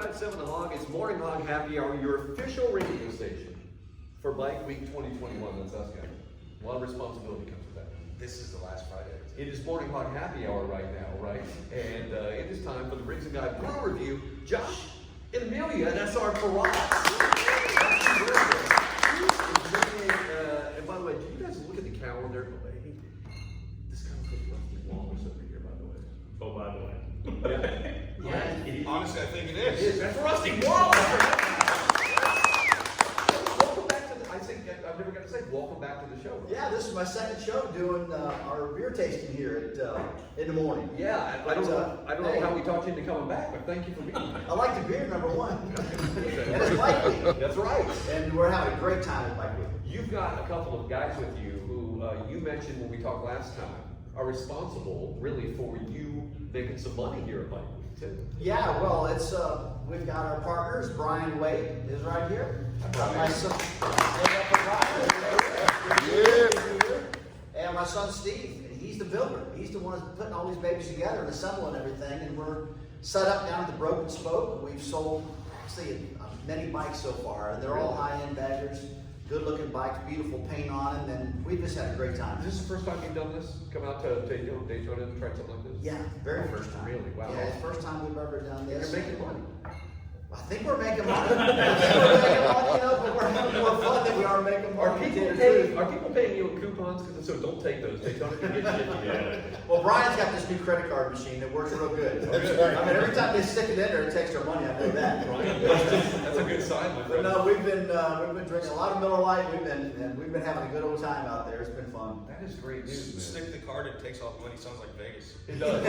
95.7 The Hog. It's Morning Hog Happy Hour, your official radio station for Bike Week 2021. That's us, guys. A lot of responsibility comes with that. This is the last Friday. It is Morning Hog Happy Hour right now, right? And it is time for the Briggs and Guy Brew Review. Josh and Amelia, that's our Perrott. And by the way, do you guys look at the calendar? This kind of looks like Wallace over here, by the way. Oh, by the way. Yeah. Honestly, I think it It is. is. That's Rusty Wallace. Welcome back to the, I've never got to say, welcome back to the show. Yeah, this is my second show doing our beer tasting here at in the morning. Yeah, I don't know how we talked you into coming back, but thank you for being here. I like the beer, number one. And it's Bike Week. That's right. And we're having a great time at Bike Week. You've got a couple of guys with you who you mentioned when we talked last time are responsible really for you making some money here at Bike Week too. Yeah, well, it's we've got our partners. Brian Wade is right here. My son, and my son Steve. He's the builder. He's the one who's putting all these babies together and assembling everything. And we're set up down at the Broken Spoke. We've sold actually many bikes so far, and they're all high-end baggers. Good-looking bikes, beautiful paint on them, and we've just had a great time. Is this the first time you've done this? Come out to Daytona and try something like this? Yeah, very first time. Really? Wow. Yeah, it's the first time we've ever done this. You're making money. I think we're making money. I think we're making money, but we're having more fun than we are making money. Are people paying you in coupons? So don't take those. Daytona can get you. Yeah. Well, Brian's got this new credit card machine that works real good. That's right. I mean, every time they stick it in there, it takes their money. I know that. That's a good sign, my But friend. no, we've been drinking a lot of Miller Lite. We've been having a good old time out there. It's been fun. That is great news, man. Stick the card, it takes all the money. Sounds like Vegas. It does.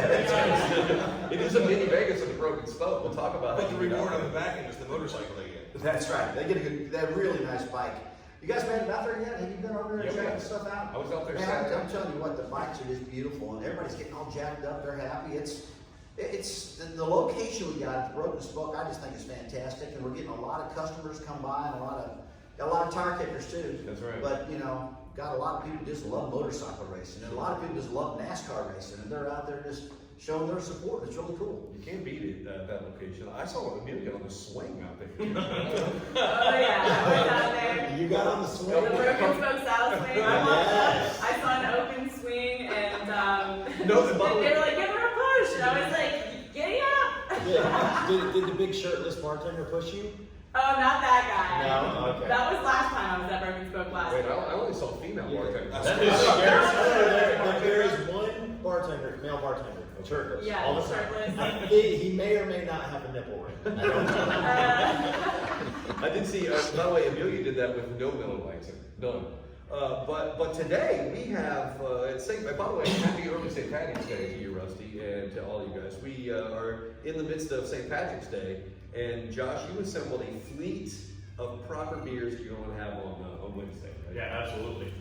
It is a mini Vegas at the Broken Spoke. We'll talk about it. But the reward on the back end is the motorcycle they get. That's right. They get they're really nice bike. You guys made it out there yet? Have you been over there and Yeah, checking stuff out? I was out there Man, Saturday. I'm telling you what, the bikes are just beautiful, and everybody's getting all jacked up. They're happy. It's the location we got at the Broken Spoke. I just think is fantastic, and we're getting a lot of customers come by, and got a lot of tire kickers too. That's right. But got a lot of people who just love motorcycle racing, and a lot of people just love NASCAR racing, and they're out there just showing their support. It's really cool. You can't beat it, that location. I saw Amelia on the swing out there. Oh yeah, I was out there. You got on the The swing. Broken Spoke South swing. Yes. I saw an open swing and No, the bubble. they were like, give her a push. And I was like, giddy up. Yeah. Did the big shirtless bartender push you? Oh, not that guy. No? Okay. That was last time I was at Broken Spoke last Wait, year. I only saw female bartenders. There is one bartender, male bartender, shirtless. Yeah, all the time. shirtless. He may or may not have a nipple ring. I don't know. I did see, by the way, Amelia did that with no Miller Lights. None. But today we have, by the way, happy early St. Patrick's Day to you, Rusty, and to all you guys. We are in the midst of St. Patrick's Day, and Josh, you assembled a fleet of proper beers you're going to have on Wednesday, right? Yeah, absolutely.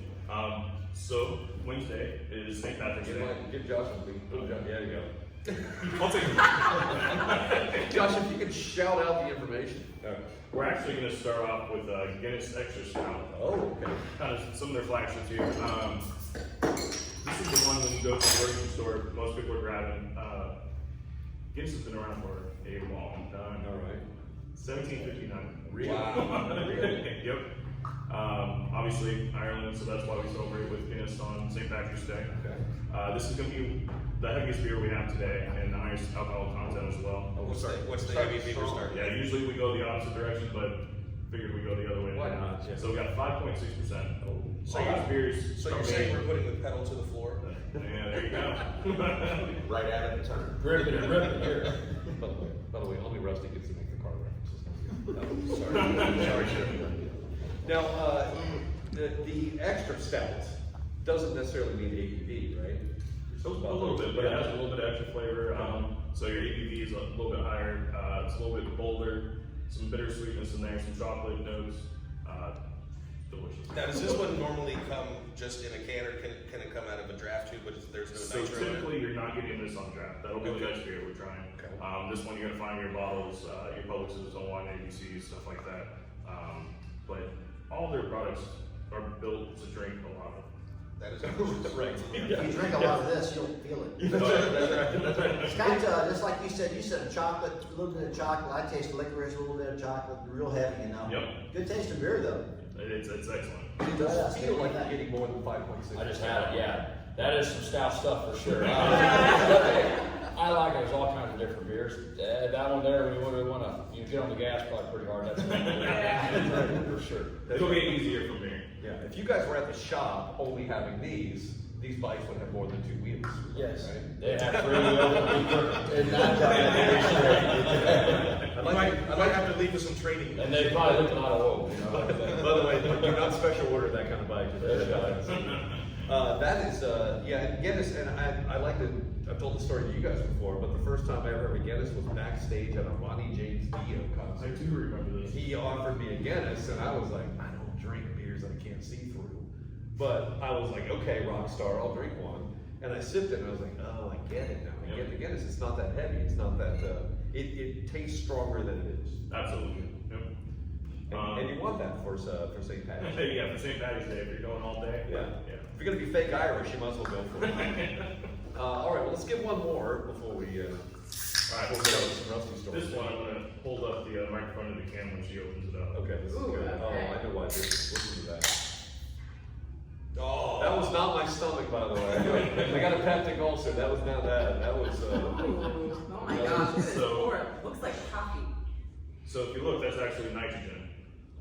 So Wednesday is St. Patrick's Day. Give Josh a fleet. Oh, Josh, there you go. I'll take it. Josh, if you could shout out the information. We're actually going to start off with Guinness Extra Stout. Oh, okay. Kind of some of their flagships here. This is the one when you go to the grocery store, most people are grabbing. Guinness has been around for a long time. All right. 1759. Really? Wow. Yep. Obviously Ireland, so that's why we celebrate with Guinness on St. Patrick's Day. Okay. This is going to be the heaviest beer we have today, and the highest alcohol content as well. Oh, What's the heavy beer start? Yeah, usually we go the opposite direction, but figured we go the other way. Why not? Yeah. So we got 5.6%. So All these beers. So you're are saying made- we're putting the pedal to the floor? Yeah, there you go. Right out of the turn. Ripping here. By the way, only Rusty gets to make the car references. Sorry. Now, the extra stout doesn't necessarily mean ABV, right? A little bit, but it has a little bit of extra flavor. So your ABV is a little bit higher. It's a little bit bolder. Some bittersweetness in there, some chocolate notes. Delicious. Now, does this one normally come just in a can, or can it come out of a draft tube, but there's no So nitro in it? typically you're not getting this on draft. That'll be the next beer we're trying. Okay. This one you're gonna find your bottles, your Publix's, on ABCs, stuff like that. But all their products are built to drink a lot of. That Right. If you drink a lot of this, you'll feel it. That's right. It's kind of just like you said chocolate, a little bit of chocolate. I taste licorice, a little bit of chocolate, real heavy, you know. Yep. Good taste of beer though. It's excellent. It does feel like you're getting more than 5.6. I just had it, yeah. That is some stout stuff for sure. I like it. There's all kinds of different beers. That one there, you want to get on the gas probably pretty hard. That's for sure. It'll get easier from here. Yeah, if you guys were at the shop only having these bikes would have more than 2 wheels. Yes. Right? They have 3 and not I might have to leave with some training. and they probably look a lot of oil, you know. By the way, do not special order that kind of bike. That is, and Guinness, and I like to, I've told the story to you guys before, but the first time I ever heard Guinness was backstage at a Ronnie James Dio I concert. do remember this. He offered me a Guinness, and I was like, I don't drink beers I can't see through. But I was like, okay, rock star, I'll drink one. And I sipped it, and I was like, oh, I get it now. I get the Guinness. It's not that heavy. It's not that, it tastes stronger than it is. Absolutely. Yep. And you want that for St. Patrick's Day. Yeah, for St. Patty's Day, if you're going all day. Yeah. Yeah. If you're gonna be fake Irish, you might as well go for it. All right, well, let's get one more before we, All right, before we go to some Rusty stories. This one, I'm gonna hold up the microphone to the camera when she opens it up. Okay, this is Ooh, good. okay. Oh, I know why this is. Listen to that. Oh. That was not my stomach, by the way. I got a peptic ulcer. That was not that. That was, Ooh, oh my gosh, this is So- horrible. Looks like coffee. So if you look, that's actually nitrogen.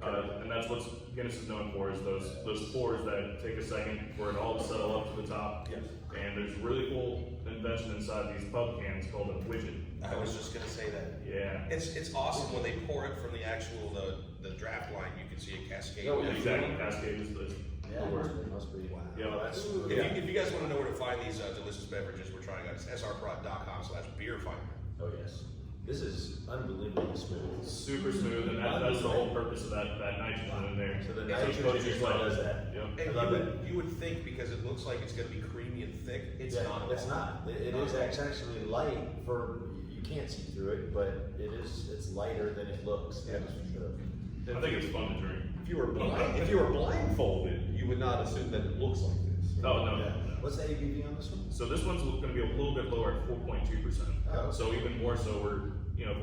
And that's what Guinness is known for, is those pores that take a second for it all to settle up to the top. Yes. And there's a really cool invention inside these pub cans called a widget. I was just gonna say that. Yeah. It's awesome when they pour it from the actual, the draft line, you can see a cascade. Oh, Yeah, exactly. Cascade is the Yeah, word. it must be. Wow. Yeah, that's. If you guys wanna know where to find these delicious beverages we're trying out, it's srprod.com/beerfinder. Oh, yes. This is unbelievably smooth. Super smooth, and that's the whole purpose of that nitrogen in there. So the Yeah, nitrogen is what does that. Yep. And I love you would think, because it looks like it's gonna be creamy and thick, it's Yeah, not. at it's all. not. It is actually light for, you can't see through it, but it's lighter than it looks. Yeah. That's for sure. I think it's fun to drink. if you were blindfolded, you would not assume that it looks like this. Oh, no. Yeah. What's the ABV on this one? So this one's gonna be a little bit lower at 4.2%. Oh. So even more so, we're,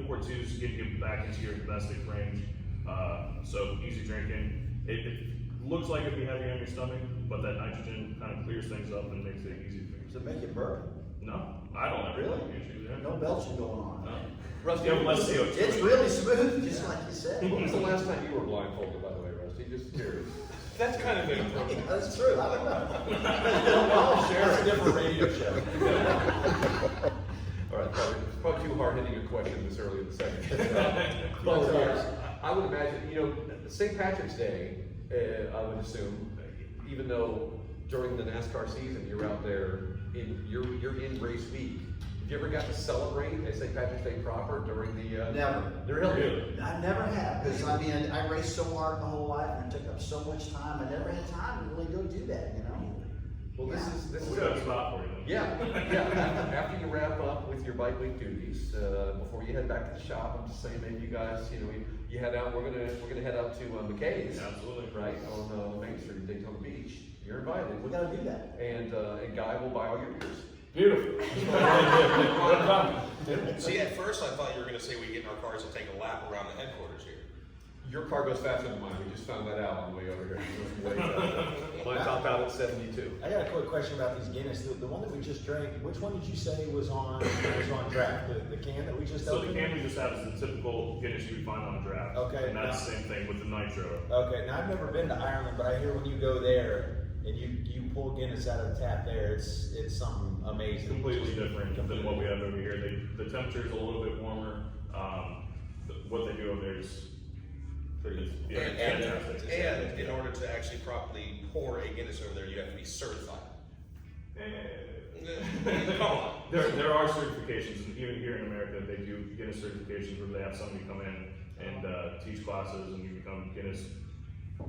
4.2 is getting you back into your domestic range. So easy drinking. It looks like it'd be heavy on your stomach, but that nitrogen kind of clears things up and makes it easy to drink. Does it make you burp? No, I don't have Really? any issues there. No belching going on. No. Rusty, You have less CO2. It's really smooth, just like you said. when was the last time you were blindfolded, by the way, Rusty? Just curious. That's kind of inappropriate. That's true, I don't know. That's a different radio show. All right, probably too hard hitting a question this early in the second. But I would imagine, St. Patrick's Day, I would assume, even though during the NASCAR season you're out there you're in race week. Have you ever got to celebrate a St. Patrick's Day proper during the? Never. Really? I never have, because I raced so hard my whole life and it took up so much time. I never had time to really go do that, Well, this is. We got a spot for you. Yeah. After you wrap up with your bike week duties, before you head back to the shop, I'm just saying, maybe you guys, you head out. We're gonna head out to McKay's, Absolutely. right on Main Street, Daytona Beach. You're invited, We gotta do that. and Guy will buy all your beers. Beautiful. See, at first I thought you were gonna say we get in our cars and take a lap around the headquarters here. Your car goes faster than mine. We just found that out on the way over here. Mine top out at 72. I got a quick question about these Guinness. The one that we just drank, which one did you say was on draft? The can that we just So the opened? can we just have is the typical Guinness you would find on a draft. Okay. And that's the same thing with the nitro. Okay, now I've never been to Ireland, but I hear when you go there and you pull Guinness out of the tap there, it's something amazing. Completely different than what we have over here. The temperature is a little bit warmer. What they do over there is pretty, yeah, fantastic. And in order to actually properly pour a Guinness over there, you have to be certified. Come on. There are certifications, and even here in America, they do Guinness certifications where they have somebody come in and teach classes, and you become Guinness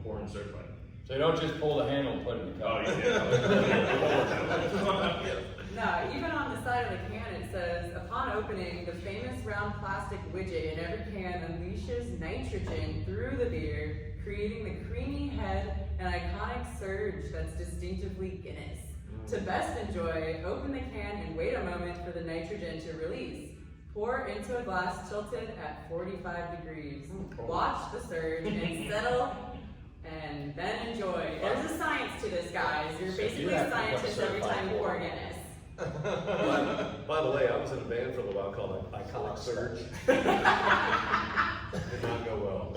pouring certified. So you don't just pull the handle and put it in the Oh, cup. yeah. No, even on the side of the can it says, upon opening, the famous round plastic widget in every can unleashes nitrogen through the beer, creating the creamy head and iconic surge that's distinctively Guinness. To best enjoy, open the can and wait a moment for the nitrogen to release. Pour into a glass tilted at 45 degrees. Watch the surge and settle, and then enjoy. There's a science to this, guys. You're basically have to scientists become every time you pour Guinness. By the way, I was in a band for a little while called Iconic Surge. Did not go well.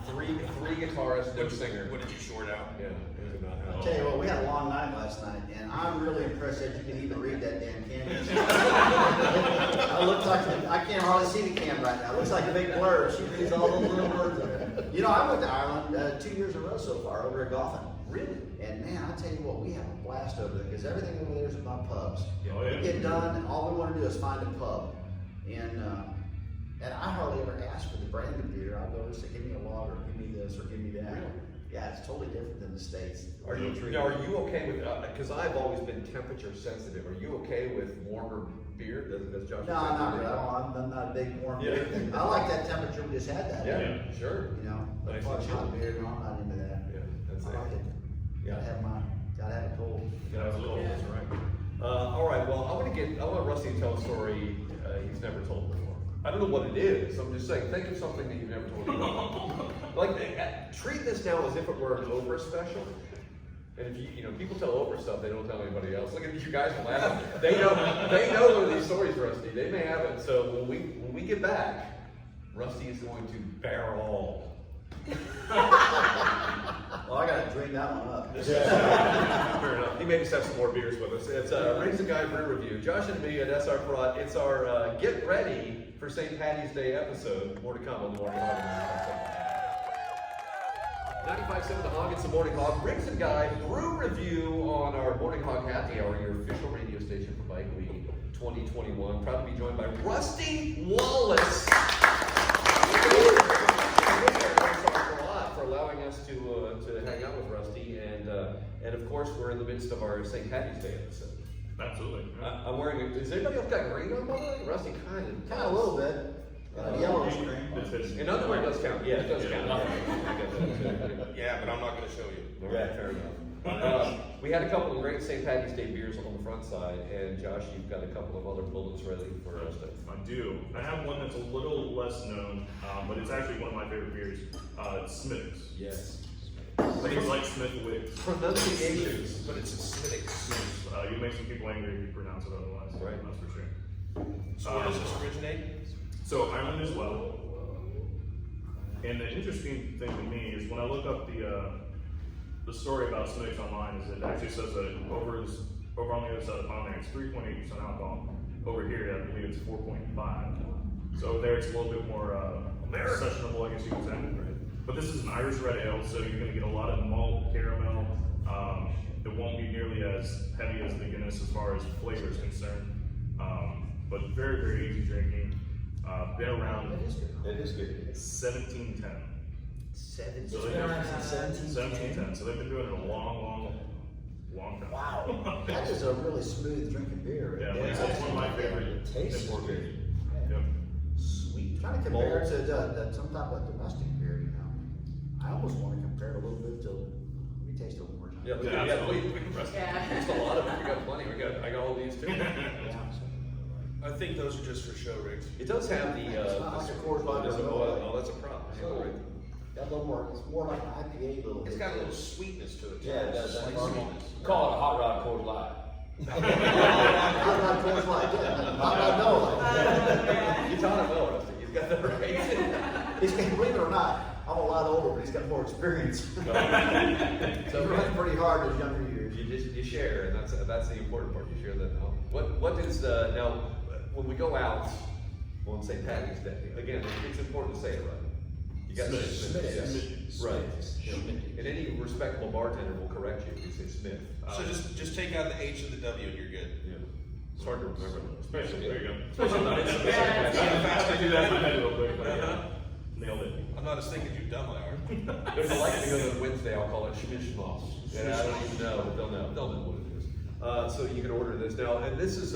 Three guitarists, no singer. What did you short out? Yeah, it did not I'll happen. tell you what, we had a long night last night, and I'm really impressed that you can even read that damn can. I look like, I can't hardly see the can right now. It looks like a big blur. She reads all those little words in there. You know, I went to Ireland 2 years in a row so far over at Goffin. Really? And man, I tell you what, we have a blast over there because everything over there is about pubs. Oh, yeah. We get done, and all we want to do is find a pub. And I hardly ever ask for the brand of beer. I'll go over and say, give me a lager, give me this, or give me that. Really? Yeah, it's totally different than the States. Are you okay with? Because I've always been temperature sensitive. Are you okay with warmer beer? Does Josh? No, not really. I'm not a big warm beer Yeah. thing. I like that temperature we just had that. Yeah, sure. You know, but Nice as far and as hot chilly. beer, no, I'm not into that. Yeah, that's I like it. it. Yeah. Gotta have it cold. Yeah, absolutely. That's right. All right. Well, I want Rusty to tell a story he's never told before. I don't know what it is. I'm just saying, think of something that you've never told before. Like, treat this now as if it were an Oprah special. And if you know, people tell Oprah stuff, they don't tell anybody else. Look at you guys laughing. They know one of these stories, Rusty. They may have it. So when we get back, Rusty is going to bear all. Well, I gotta drink that one up. Fair enough. He may just have some more beers with us. It's Rings and Guy Brew Review. Josh and me at SR Perrott. It's our get ready for St. Patty's Day episode. More to come on the Morning Hog. 95.7 The Hog. It's the Morning Hog. Rings and Guy Brew Review on our Morning Hog Happy Hour, your official radio station for Bike Week 2021. Proud to be joined by Rusty Wallace. For allowing us to hang out with Rusty, and of course we're in the midst of our St. Patty's Day episode. Absolutely. I'm wearing. Is anybody else got green on by the way? Rusty kind Kind of a little bit. Yellow is green. It's Another does count. Yeah, it does count. Yeah, but I'm not going to show you. All right, fair enough. We had a couple of great St. Patty's Day beers on the front side, and Josh, you've got a couple of other bullets ready for us. I do. I have one that's a little less known, but it's actually one of my favorite beers. It's Smith's. Yes. Things like Smith Wicks. Pronunciations. But it's acidic. Smith's. You make some people angry if you pronounce it otherwise. Right. That's for sure. So where does this originate? So Ireland as well. And the interesting thing to me is when I look up the story about Smith's online, is it actually says that over on the other side of the pond there, it's 3.8% alcohol. Over here, I believe it's 4.5. So there, it's a little bit more sessionable, I guess you could say. But this is an Irish red ale, so you're going to get a lot of malt, caramel. It won't be nearly as heavy as the Guinness as far as flavor is concerned. But very, very easy drinking. Been around It is good. It is good. 1710. 17. So It's they've been been around since 1710. So they've been doing it a long time. Wow. That is a really smooth drinking beer. Yeah, it's one of my favorite It tastes import good. beers. Yep. Sweet. Trying to compare it to some type of domestic beer, you know. I almost want to compare it a little bit to. Let me taste it one more time. Yeah, Yeah, please. Rusty. Yeah. There's a lot of it. We got plenty. I got all these too. I think those are just for show, Rick. It does have the. It's not like a Coors Light or Miller Lite. Oh, that's a prop. Got a little more. It's more like an IPA little. It's bit. got a little sweetness to it. too. Yeah, it does. Slight That's sweetness. Call it a hot rod Coors Light. Not like Coors Light. Yeah. Not like Miller Lite. You taught him well, Rusty. He's got the right. He's believe it or not, I'm a lot older, but he's got more experience. So he runs pretty hard in his younger years. You share, and that's the important part. You share that knowledge. What is now when we go out on St. Patty's Day? Again, it's important to say it right. You got to say Smith. Yes. Right. And any respectable bartender will correct you if you say Smith. So just take out the H and the W and you're good. Yeah. It's hard to remember. Especially, there you go. Especially not in I do that in my head real quick, but nailed it. I'm not as thick as you dumb I are. There's a likelihood that Wednesday I'll call it Schmishmoss. And I don't even know, but they'll know what it is. So you can order this now, and this is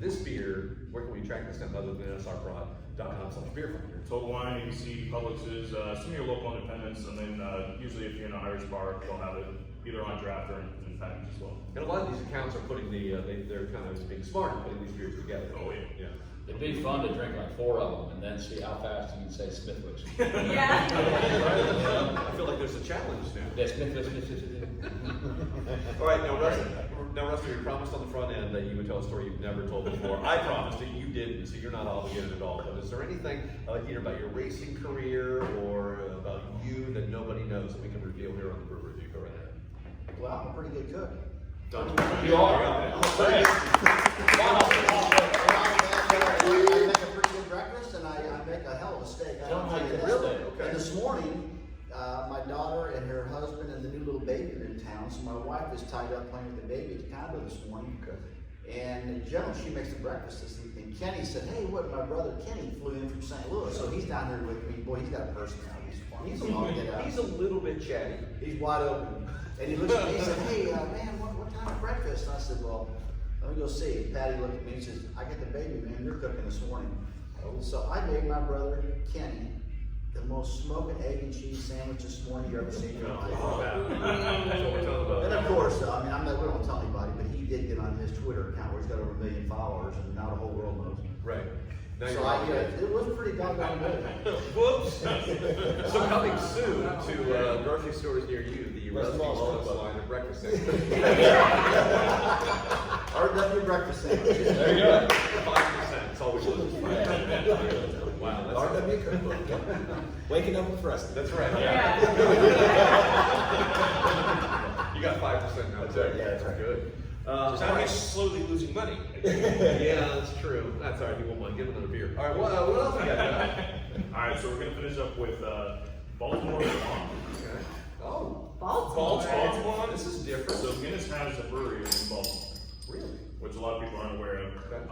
this beer. Where can we track this down other than srprod.com/beerfinder? Total Wine, ABC, Publix's, some of your local independents, and then usually if you're in an Irish bar, they'll have it either on draft or in package as well. And a lot of these accounts are putting they're kind of being smart and putting these beers together. Oh, yeah. Yeah. It'd be fun to drink like 4 of them and then see how fast you can say Smithwick's. Yeah. I feel like there's a challenge now. Yeah, Smithwick's. All right, now Rusty, you promised on the front end that you would tell a story you've never told before. I promised it, you didn't, so you're not obligated at all. But is there anything either about your racing career or about you that nobody knows that we can reveal here on the Brew Review? Go right ahead. Well, I'm a pretty good cook. You are. I make a pretty good breakfast and I make a hell of a steak. I don't tell you that. Really? Okay. And this morning, my daughter and her husband and the new little baby are in town, so my wife is tied up playing with the baby at the condo this morning. Okay. And in general, she makes the breakfast this evening. Kenny said, hey, what, my brother Kenny flew in from St. Louis, so he's down here with me. Boy, he's got a personality. He's fun. He's a lot to get out. He's a little bit chatty. He's wide open. And he looks at me and said, hey, man, what time is breakfast? And I said, well, let me go see. Patty looked at me and says, I got the baby, man. You're cooking this morning. So I made my brother Kenny the most smoking egg and cheese sandwich this morning you ever seen in your life. And of course, we don't tell anybody, but he did get on his Twitter account where he's got over 1 million followers, and now the whole world knows. Right. Now So it was pretty doggone good. Whoops. So coming soon to grocery stores near you, the Rusty Wallace line of breakfast sandwiches. RW breakfast sandwiches. There you go. 5%. It's always looking Wow. That's RW waking up with Rusty. That's right. Yeah. You got 5% now. That's right. Yeah, that's right. Good. So now he's slowly losing money. Yeah, that's true. That's all right. He won't mind. Give him another beer. All right. What else we got? All right, so we're gonna finish up with Baltimore Blonde. Okay. Oh, Baltimore. This is different. So Guinness has a brewery in Baltimore, Really? which a lot of people aren't aware of. Okay.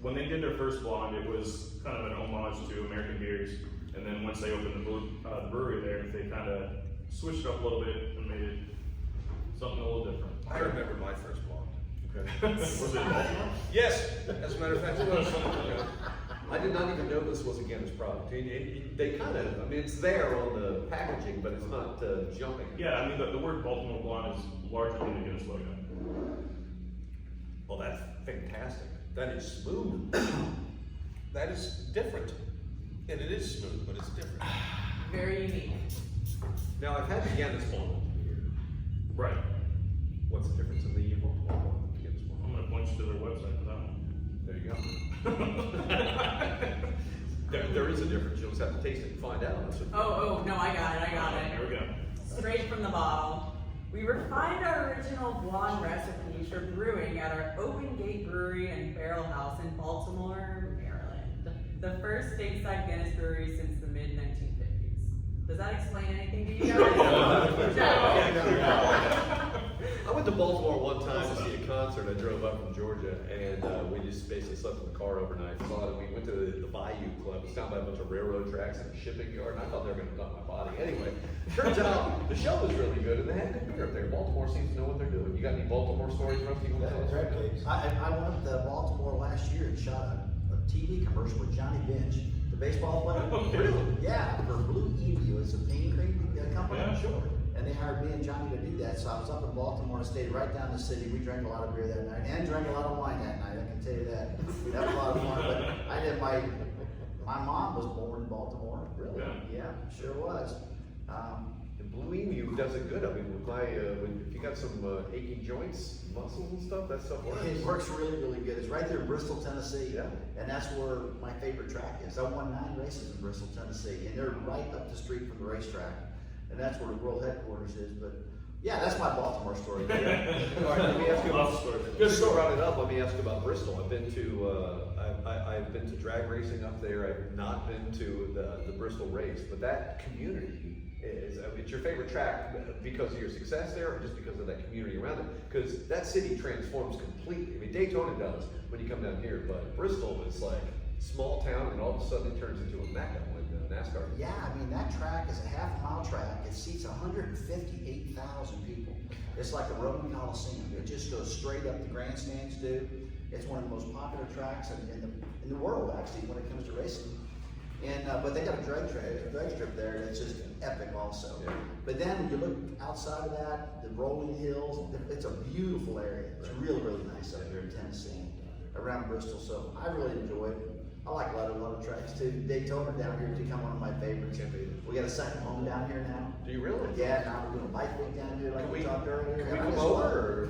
When they did their first blonde, it was kind of an homage to American beers. And then once they opened the brewery there, they kind of switched it up a little bit and made it something a little different. I remember my first blonde. Okay. Was it Baltimore? Yes, as a matter of fact, it was. I did not even know this was a Guinness product. They kind of, it's there on the packaging, but it's not jumping. Yeah, I mean, the word Baltimore Blonde is larger than the Guinness logo. Well, that's fantastic. That is smooth. That is different. And it is smooth, but it's different. Very unique. Now, I've had the Guinness one here. Right. What's the difference in the Baltimore one and the Guinness I'm one? gonna point you to their website for that one. There you go. there is a difference. You'll just have to taste it and find out. Oh, no, I got it. There we go. Straight from the bottle. We refined our original blonde recipes for brewing at our Open Gate Brewery and Barrel House in Baltimore, Maryland. The first stateside Guinness brewery since the mid-1950s. Does that explain anything to you guys? No. I went to Baltimore one time to see a concert. I drove up from Georgia, and we just basically slept in the car overnight. We went to the Bayou Club. It's down by a bunch of railroad tracks and a shipping yard, and I thought they were going to dump my body. Anyway, turns out the show was really good, and they had good beer up there. Baltimore seems to know what they're doing. You got any Baltimore stories, Rusty? You want to tell us? Crab cakes. I went up to Baltimore last year and shot a TV commercial with Johnny Bench, the baseball player. Really? Yeah, for Blue Emu. It's a paint cream company. Yeah, sure. And they hired me and Johnny to do that. So I was up in Baltimore and stayed right down the city. We drank a lot of beer that night and drank a lot of wine that night. I can tell you that. That was a lot of fun. But I did my mom was born in Baltimore. Really? Yeah. Yeah, sure was. And Blue Emu does it good. I mean, if you got some aching joints, muscles and stuff, that stuff works. It works really, really good. It's right there in Bristol, Tennessee. Yeah. And that's where my favorite track is. I won 9 races in Bristol, Tennessee. And they're right up the street from the racetrack. And that's where the world headquarters is. But yeah, that's my Baltimore story. All right, let me ask you about Just brought it up. Let me ask you about Bristol. I've been to drag racing up there. I've not been to the Bristol race, but that community it's your favorite track because of your success there, or just because of that community around it? Because that city transforms completely. I mean, Daytona does when you come down here, but Bristol is like small town, and all of a sudden it turns into a mecca when NASCAR. Yeah, I mean, that track is a half-mile track. It seats 158,000 people. It's like a Roman Coliseum. It just goes straight up. The grandstands do. It's one of the most popular tracks in the world, actually, when it comes to racing. And but they got a drag strip there that's just epic, also. Yeah. But then when you look outside of that, the rolling hills, it's a beautiful area. It's really, really nice up here in Tennessee, around Bristol. So I really enjoy it. I like a lot of tracks too. Daytona down here become one of my favorites. We got a second home down here now. Do you really? Yeah, now we're doing a bike week down here like we talked earlier. Can we And I come just over?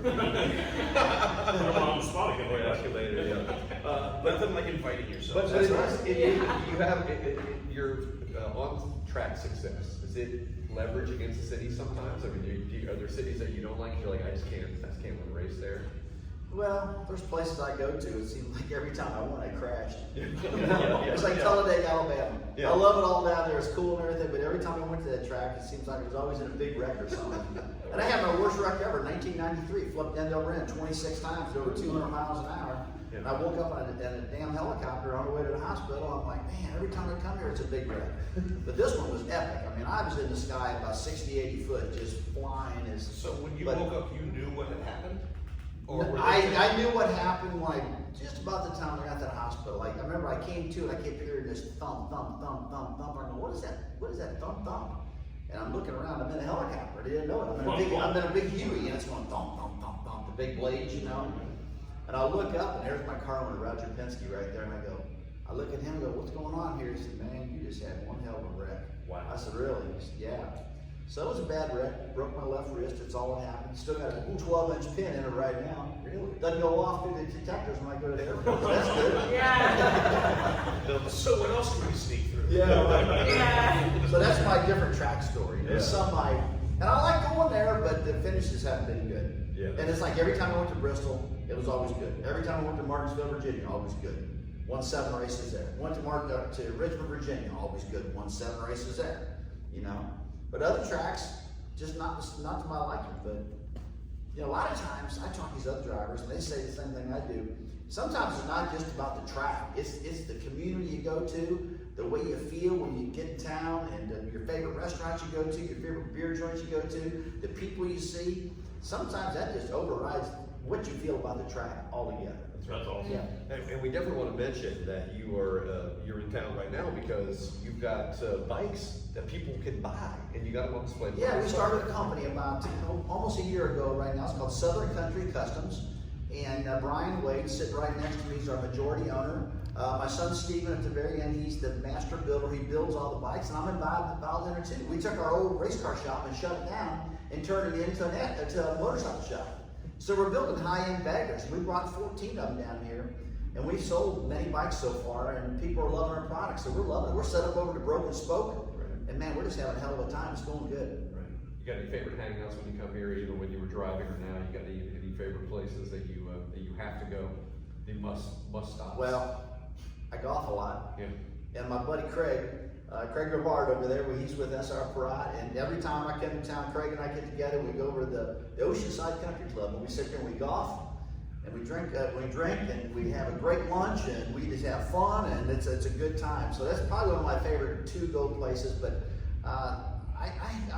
I'm on the spot again. Or ask you later, yeah. Nothing like inviting yourself. But it is, you have, your on-track success, is it leverage against the city sometimes? I mean, are there cities that you don't like, you're like, I just can't win a race there? Well, there's places I go to, it seems like every time I went, I crashed. Yeah. It's like Talladega, Alabama. Yeah. I love it all down there, it's cool and everything, but every time I went to that track, it seems like it was always in a big wreck or something. And I had my worst wreck ever, 1993, flipped end over end 26 times, over 200 miles an hour. Yeah. And I woke up in a damn helicopter on the way to the hospital. I'm like, man, every time I come here, it's a big wreck. But this one was epic. I mean, I was in the sky about 60, 80 foot, just flying. So when you But- woke up, you knew what had happened? Or were I knew what happened when just about the time I got to the hospital. Like, I remember I came to and I kept hearing this thump, thump, thump, thump, thump. I go, what is that? What is that thump, thump? And I'm looking around, I'm in a helicopter, I didn't know it. I'm in a big Huey, and it's going thump, thump, thump, thump, the big blades, you know? And I look up, and there's my car with Roger Penske right there, and I look at him and go, what's going on here? He said, man, you just had one hell of a wreck. Wow. I said, really? He said, yeah. So it was a bad wreck, broke my left wrist, it's all that happened. Still got a 12-inch pin in it right now. Really? Doesn't go off through the detectors when I go to the airport, so that's good. Yeah. So what else can we sneak through? Yeah. So that's my different track story. There's Yeah. some and I like going there, but the finishes haven't been good. Yeah. And it's like every time I went to Bristol, it was always good. Every time I went to Martinsville, Virginia, always good. Won 7 races there. Went to Richmond, Virginia, always good. Won 7 races there. You know, but other tracks, just not to my liking. But you know, a lot of times I talk to these other drivers, and they say the same thing I do. Sometimes it's not just about the track; it's the community you go to, the way you feel when you get in town, and your favorite restaurants you go to, your favorite beer joints you go to, the people you see. Sometimes that just overrides what you feel about the track altogether. That's awesome. Yeah. And we definitely want to mention that you're in town right now because you've got bikes that people can buy, and you got them on display. Yeah, we started a company about almost a year ago right now. It's called Southern Country Customs. And Brian Wade, sitting right next to me, is our majority owner. My son Steven at the very end, he's the master builder. He builds all the bikes, and I'm involved in it too. We took our old race car shop and shut it down and turned it into a motorcycle shop. So we're building high-end baggers. We brought 14 of them down here, and we've sold many bikes so far, and people are loving our products. So we're loving it. We're set up over to Broken Spoke, and man, we're just having a hell of a time. It's going good. Right. You got any favorite hangouts when you come here, either when you were driving or now? You got any favorite places that you have to go? The must stops. Well, I golf a lot. Yeah. And my buddy Craig Rivard over there, he's with SR Perrott, and every time I come to town, Craig and I get together, we go over to the Oceanside Country Club, and we sit there and we golf, and we drink, and we have a great lunch, and we just have fun, and it's a good time. So that's probably one of my favorite to-go places, but I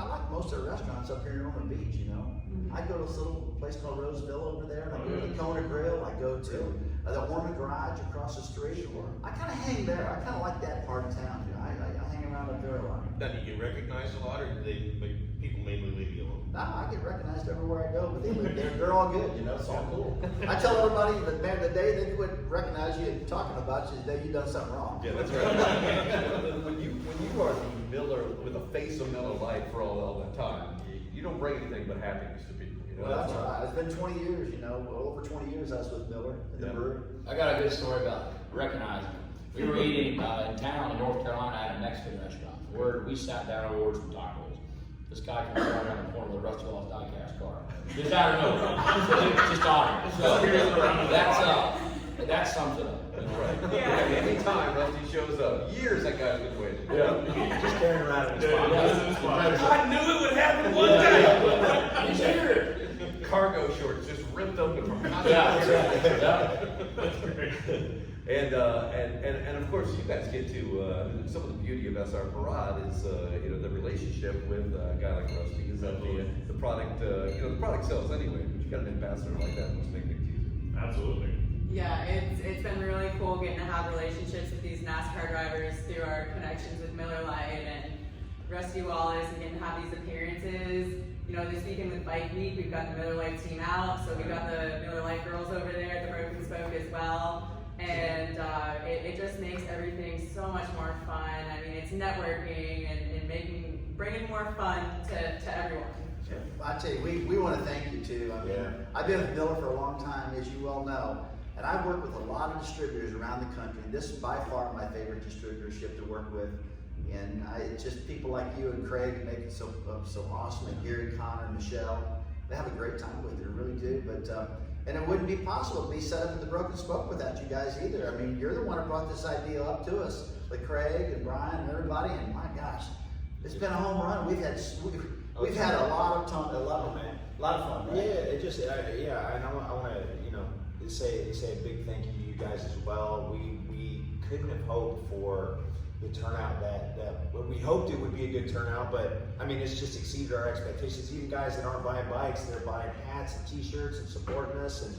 like most of the restaurants up here in Norman Beach, you know. I go to this little place called Roseville over there, and I go to the Kona Grill, I go to the Orman Garage across the street. I kind of hang there. I kind of like that part of town. You know, I hang around up there a lot. Now, do you get recognized a lot, or do people mainly leave you alone? No, I get recognized everywhere I go, but they live there. They're all good, you know. It's all cool. I tell everybody that, man, the day they quit recognizing you and talking about you is the day you done something wrong. Yeah, that's right. when you are the Miller with a face of Miller Lite for all that time, you don't bring anything but happiness to people. You know? Well, that's right. It's been 20 years, you know. Over 20 years I was with Miller in the brewery. I got a good story about recognizing. We were eating in town in North Carolina at a Mexican restaurant. Where we sat down and ordered some tacos. This guy comes around the corner with a Rusty Wallace diecast car. Just out of nowhere. Just on it. So that sums it up. You know? Right. Yeah. Anytime Rusty shows up, years that guy's been waiting. Yeah. Just carrying around in his pocket. I knew it would happen one day! He's here. Cargo shorts just ripped open from Yeah, that's right. Yeah. And of course you guys get to some of the beauty of SR Perrott is the relationship with a guy like Rusty is that the product the product sells anyway, but you got an ambassador like that must make things easier. Absolutely. Yeah, it's been really cool getting to have relationships with these NASCAR drivers through our connections with Miller Lite and Rusty Wallace, and getting to have these appearances. this weekend with Bike Week, we've got the Miller Lite team out, so we've got the Miller Lite girls over there at the Broken Spoke as well. And it just makes everything so much more fun. I mean, it's networking and bringing more fun to everyone. I tell you, we want to thank you too. I mean, I've been with Miller for a long time, as you well know, and I've worked with a lot of distributors around the country. This is by far my favorite distributorship to work with, and it's just people like you and Craig make it so awesome. And Gary, Connor, Michelle, they have a great time with it, they really do. But and it wouldn't be possible to be set up in the Broken Spoke without you guys either. I mean, you're the one who brought this idea up to us, with Craig and Brian and everybody. And my gosh, it's been a home run. We've had a lot of fun, right? Yeah, it just and I want to say a big thank you to you guys as well. We couldn't have hoped for the turnout that we hoped it would be a good turnout, but I mean it's just exceeded our expectations. Even guys that aren't buying bikes, they're buying hats and T-shirts and supporting us and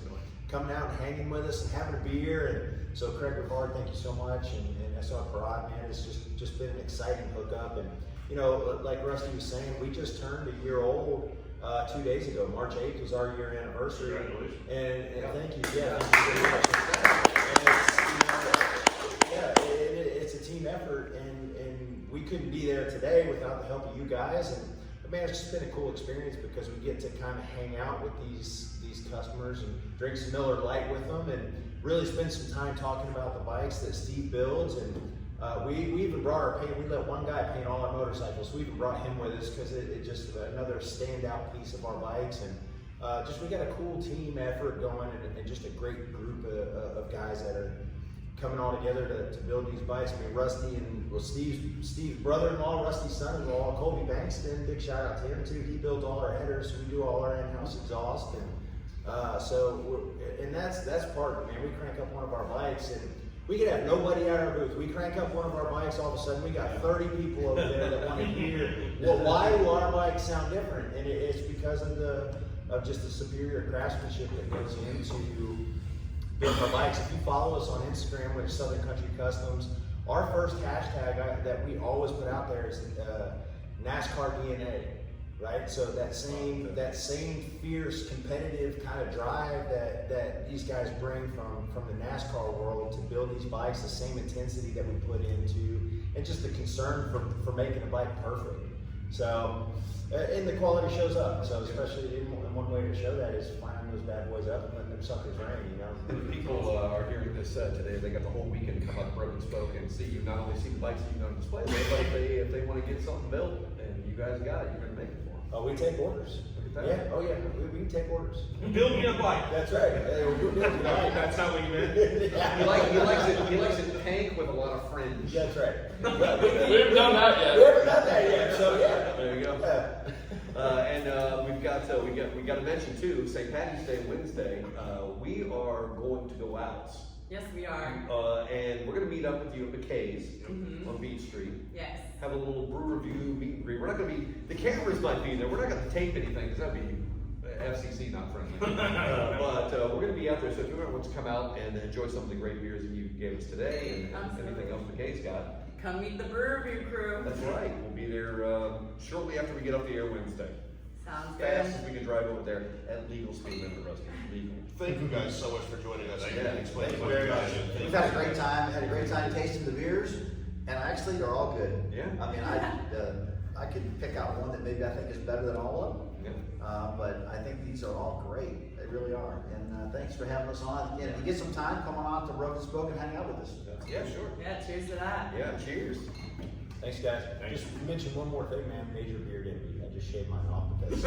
coming out and hanging with us and having a beer. And so Craig Rivard, thank you so much, and SR Perrott, man, it's just been an exciting hookup. And like Rusty was saying, we just turned a year old 2 days ago. March 8th was our year anniversary. Congratulations. And thank you. Yeah, thank you very much. It's a team effort, and we couldn't be there today without the help of you guys. And man, it's just been a cool experience because we get to kind of hang out with these customers and drink some Miller Lite with them, and really spend some time talking about the bikes that Steve builds. And we even brought our paint. We let one guy paint all our motorcycles. We even brought him with us because it just another standout piece of our bikes. And we got a cool team effort going, and just a great group of guys that are coming all together to build these bikes. I mean, Rusty and Steve's brother-in-law, Rusty's son-in-law, Colby Bankston, big shout out to him too. He builds all our headers. We do all our in-house exhaust, and that's part of it, man. We crank up one of our bikes, and we could have nobody at our booth. We crank up one of our bikes, all of a sudden we got 30 people over there that want to hear, well, why do our bikes sound different? And it's because of just the superior craftsmanship that goes into building our bikes. If you follow us on Instagram with Southern Country Customs, our first hashtag that we always put out there is NASCAR DNA, right? So that same fierce competitive kind of drive that these guys bring from the NASCAR world to build these bikes, the same intensity that we put into, and just the concern for making a bike perfect. So, and the quality shows up. So especially in one way to show that is firing those bad boys up and letting them suckers rain, People are hearing this today. They got the whole weekend to come out to Broken Spoke and see you. Not only see the bikes you on display, but if they want to get something built, and you guys got it, you're going to make it for them. Oh, we take orders. Yeah. Oh, yeah. We can take orders. Build me a bike. That's right. That's not what you meant. He likes it pink with a lot of fringe. That's right. We haven't done that yet. We haven't done that yet. So yeah. There you go. And we got to mention too, St. Patty's Day Wednesday. We are going to go out. Yes, we are. And we're going to meet up with you at McKay's on Beach Street. Yes. Have a little brew review, meet and greet. We're not going to be, the cameras might be there. We're not going to tape anything because that'd be FCC not friendly. But we're going to be out there. So if you want to come out and enjoy some of the great beers that you gave us today and anything else McKay's got. Come meet the Brew Review crew. That's right. We'll be there shortly after we get off the air Wednesday. Sounds good. Fast as we can drive over there at legal speed limit, Rusty. Legal. Thank you guys so much for joining us and explaining Thank you what very you guys much. do. We've had a great time. Had a great time tasting the beers, and actually they're all good. Yeah. I mean, I could pick out one that maybe I think is better than all of them. Yeah. But I think these are all great. They really are. And thanks for having us on. Again, if you get some time, come on out to Broken Spoke and hang out with us. Yeah, sure. Yeah, cheers to that. Yeah, cheers. Thanks, guys. Thanks. Just mention one more thing, man. Major beard envy. I just shaved mine off because